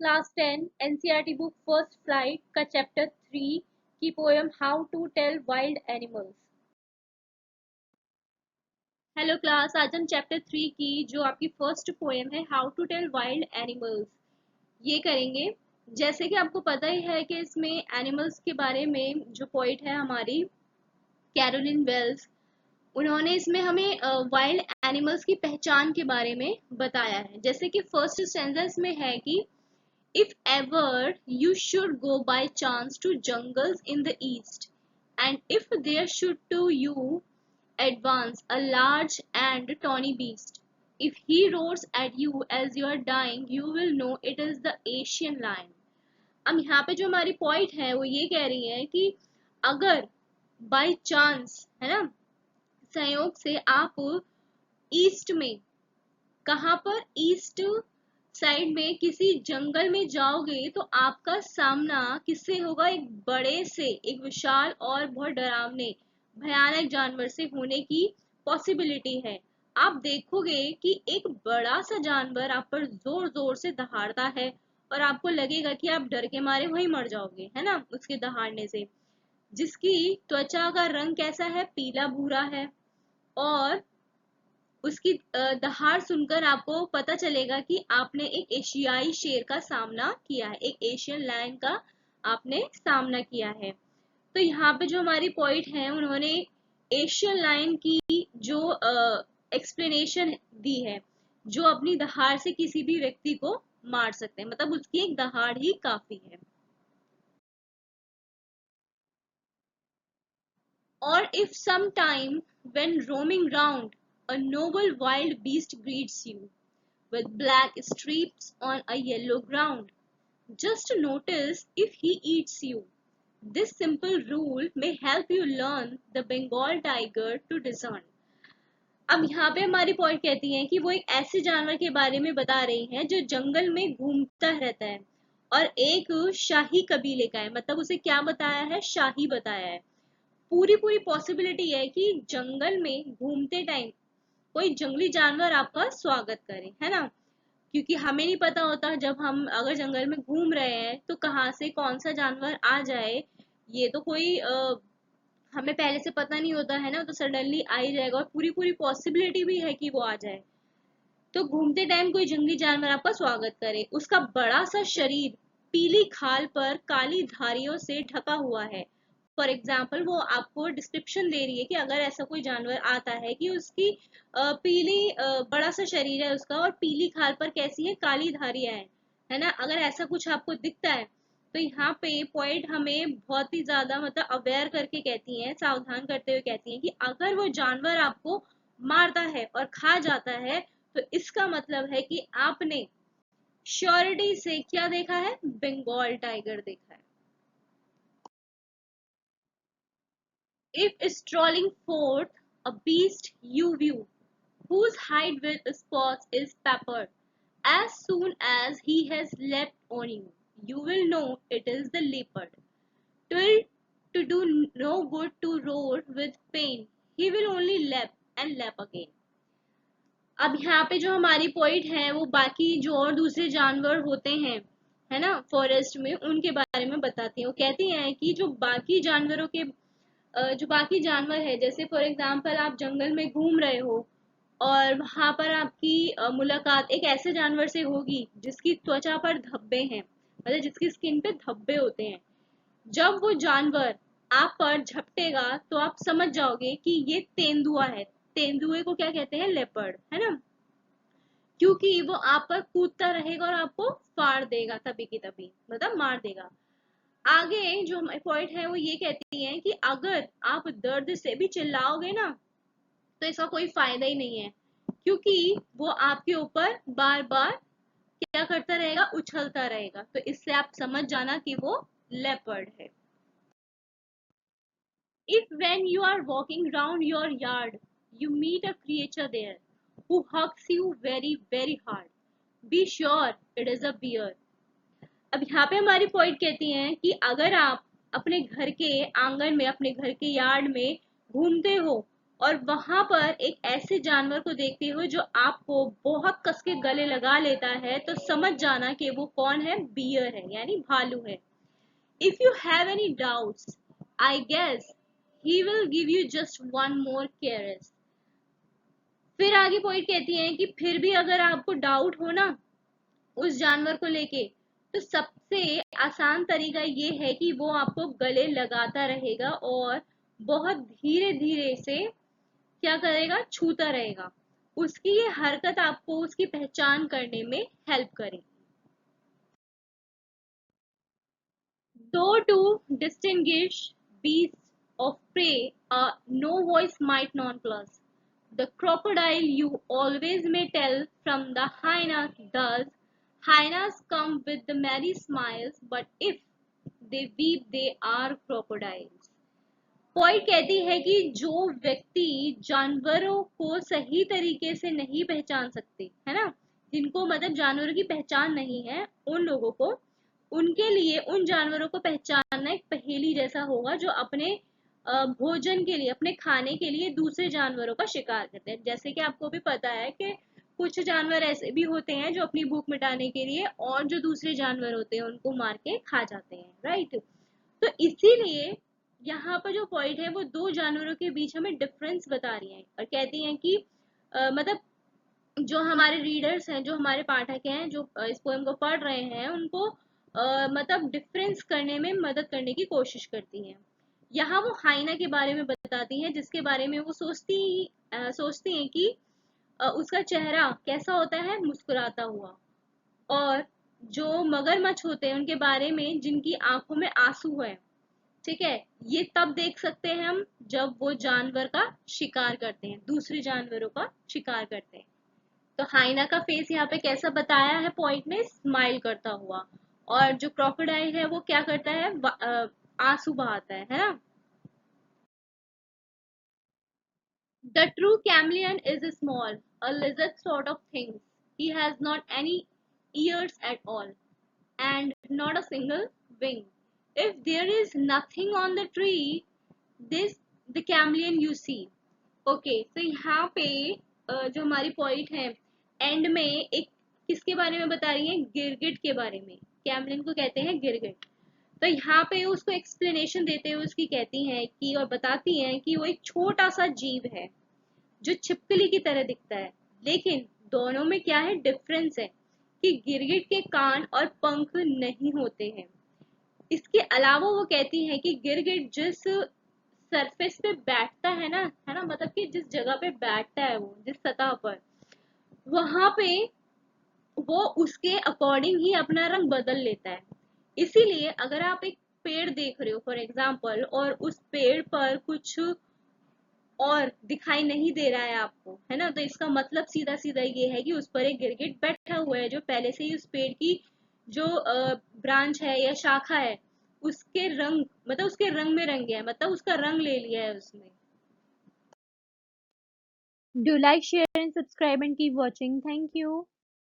Class 10 NCERT book first flight का chapter 3 की poem how to tell wild animals. Hello class, आज हम chapter 3 की जो आपकी फर्स्ट पोएम है how to tell wild animals ये करेंगे। जैसे कि आपको पता ही है कि इसमें एनिमल्स के बारे में जो पोइट है हमारी कैरोलिन वेल्स, उन्होंने इसमें हमें वाइल्ड एनिमल्स की पहचान के बारे में बताया है। जैसे कि फर्स्ट स्टैंजा में है कि if ever you should go by chance to jungles in the east, and if there should to you advance a large and tawny beast, if he roars at you as you are dying, you will know it is the Asian lion. अब यहाँ पे जो हमारी point है वो ये कह रही है कि अगर बाय चांस, है ना, संयोग से आप ईस्ट में, कहाँ पर, ईस्ट साइड में किसी जंगल में जाओगे तो आपका सामना किससे होगा? एक बड़े से, एक विशाल और बहुत डरावने भयानक जानवर से होने की पॉसिबिलिटी है। आप देखोगे कि एक बड़ा सा जानवर आप पर जोर जोर से दहाड़ता है और आपको लगेगा कि आप डर के मारे वहीं मर जाओगे, है ना, उसके दहाड़ने से। जिसकी त्वचा का रंग कैसा है? पीला भूरा है। और उसकी दहाड़ सुनकर आपको पता चलेगा कि आपने एक एशियाई शेर का सामना किया है, एक एशियन लायन का आपने सामना किया है। तो यहाँ पे जो हमारी पॉइंट है, उन्होंने एशियन लायन की जो एक्सप्लेनेशन दी है, जो अपनी दहाड़ से किसी भी व्यक्ति को मार सकते हैं, मतलब उसकी एक दहाड़ ही काफी है। Or if sometime when roaming round a noble wild beast greets you with black streaks on a yellow ground, just notice if he eats you. This simple rule may help you learn the Bengal tiger to discern. अब यहाँ पे हमारी point कहती है कि वो एक ऐसे जानवर के बारे में बता रही है जो जंगल में घूमता रहता है और एक शाही कबीले का है। मतलब उसे क्या बताया है? शाही बताया है। पूरी पूरी पॉसिबिलिटी है कि जंगल में घूमते टाइम कोई जंगली जानवर आपका स्वागत करे, है ना, क्योंकि हमें नहीं पता होता जब हम अगर जंगल में घूम रहे हैं तो कहाँ से कौन सा जानवर आ जाए, ये तो कोई हमें पहले से पता नहीं होता है ना, तो सडनली आ ही जाएगा और पूरी पूरी पॉसिबिलिटी भी है कि वो आ जाए। तो घूमते टाइम कोई जंगली जानवर आपका स्वागत करे। उसका बड़ा सा शरीर पीली खाल पर काली धारियों से ढका हुआ है। फॉर एग्जाम्पल वो आपको डिस्क्रिप्शन दे रही है कि अगर ऐसा कोई जानवर आता है कि उसकी पीली बड़ा सा शरीर है उसका और पीली खाल पर कैसी है? काली धारियां हैं, है ना। अगर ऐसा कुछ आपको दिखता है तो यहाँ पे पॉइंट हमें बहुत ही ज्यादा मतलब अवेयर करके कहती है, सावधान करते हुए कहती है कि अगर वो जानवर आपको मारता है और खा जाता है तो इसका मतलब है कि आपने श्योरिटी से क्या देखा है? बंगाल टाइगर देखा है। If strolling forth a beast you view, whose hide with spots is peppered, as soon as he has leapt on you, you will know it is the leopard. Twill to do no good to roar with pain, he will only leap and leap again. अब यहाँ पे जो हमारी point है वो बाकी जो और दूसरे जानवर होते हैं, है ना, फॉरेस्ट में, उनके बारे में बताती है। वो कहती हैं कि जो बाकी जानवरों के जो बाकी जानवर है, जैसे फॉर एग्जांपल आप जंगल में घूम रहे हो और वहां पर आपकी मुलाकात एक ऐसे जानवर से होगी जिसकी त्वचा पर धब्बे हैं, मतलब जिसकी स्किन पे धब्बे होते हैं। जब वो जानवर आप पर झपटेगा तो आप समझ जाओगे कि ये तेंदुआ है। तेंदुए को क्या कहते हैं? लेपर्ड, है ना, क्योंकि वो आप पर कूदता रहेगा और आपको फाड़ देगा तभी की तभी, मतलब मार देगा। आगे जो हमारी पॉइंट है वो ये कहती है कि अगर आप दर्द से भी चिल्लाओगे ना तो इसका कोई फायदा ही नहीं है, क्योंकि वो आपके ऊपर बार बार क्या करता रहेगा? उछलता रहेगा। तो इससे आप समझ जाना कि वो लेपर्ड है। If when you are walking round your yard, you meet a creature there who hugs you very very hard, be sure it is a bear. अब यहाँ पे हमारी पॉइंट कहती हैं कि अगर आप अपने घर के आंगन में, अपने घर के यार्ड में घूमते हो और वहां पर एक ऐसे जानवर को देखते हो जो आपको बहुत कस के गले लगा लेता है, तो समझ जाना कि वो कौन है, बियर है यानी भालू है। If you have any doubts, I guess he will give you just one more cares. फिर आगे पॉइंट कहती है कि फिर भी अगर आपको डाउट हो ना उस जानवर को लेके, तो सबसे आसान तरीका ये है कि वो आपको गले लगाता रहेगा और बहुत धीरे धीरे से क्या करेगा, छूता रहेगा। उसकी ये हरकत आपको उसकी पहचान करने में हेल्प करेगी। Though to distinguish beasts of prey, a no voice might nonplus. The crocodile you always may tell from the hyena does. Hyenas come with the merry smiles, but if they weep, they are crocodiles. Point कहती है कि जो व्यक्ति जानवरों को सही तरीके से नहीं पहचान सकते है ना, जिनको मतलब जानवरों की पहचान नहीं है, उन लोगों को, उनके लिए उन जानवरों को पहचानना एक पहेली जैसा होगा, जो अपने भोजन के लिए, अपने खाने के लिए दूसरे जानवरों का शिकार करते हैं। जैसे कि आपको भी पता है कि कुछ जानवर ऐसे भी होते हैं जो अपनी भूख मिटाने के लिए और जो दूसरे जानवर होते हैं उनको मार के खा जाते हैं, राइट। तो इसीलिए यहाँ पर जो पॉइंट है वो दो जानवरों के बीच हमें डिफरेंस बता रही है और कहती हैं कि मतलब जो हमारे रीडर्स हैं, जो हमारे पाठक हैं, जो इस पोएम को पढ़ रहे हैं, उनको मतलब डिफरेंस करने में मदद करने की कोशिश करती हैं। यहाँ वो हाइना के बारे में बताती हैं, जिसके बारे में वो सोचती हैं कि उसका चेहरा कैसा होता है, मुस्कुराता हुआ। और जो मगरमच्छ होते हैं उनके बारे में, जिनकी आंखों में आंसू है। ठीक है, ये तब देख सकते हैं हम जब वो जानवर का शिकार करते हैं, दूसरे जानवरों का शिकार करते हैं। तो हाइना का फेस यहाँ पे कैसा बताया है पॉइंट में, स्माइल करता हुआ। और जो क्रोकोडाइल है वो क्या करता है, आंसू बहाता है ना। The true chameleon is small, a lizard sort of thing. He has not any ears at all, and not a single wing. If there is nothing on the tree, this the chameleon you see. Okay, तो यहाँ पे जो हमारी point है and में एक किसके बारे में बता रही है, गिरगिट के बारे में। कैमलिन को कहते हैं गिरगिट। तो यहाँ पे उसको एक्सप्लेनेशन देते हुए उसकी कहती हैं कि, और बताती हैं कि वो एक छोटा सा जीव है जो छिपकली की तरह दिखता है, लेकिन दोनों में क्या है, डिफरेंस है कि गिरगिट के कान और पंख नहीं होते हैं। इसके अलावा वो कहती है कि गिरगिट जिस सरफेस पे बैठता है ना, मतलब कि जिस जगह पे बैठता है, वो जिस सतह पर, वहां पे वो उसके अकॉर्डिंग ही अपना रंग बदल लेता है। इसीलिए अगर आप एक पेड़ देख रहे हो फॉर एग्जाम्पल, और उस पेड़ पर कुछ और दिखाई नहीं दे रहा है आपको, है ना, तो इसका मतलब सीधा सीधा ये है कि उस पर एक गिरगिट बैठा हुआ है, जो पहले से ही उस पेड़ की जो ब्रांच है या शाखा है, उसके रंग, मतलब उसके रंग में रंग गया है, मतलब उसका रंग ले लिया है उसने। Do like, share, and subscribe and keep watching. Thank you.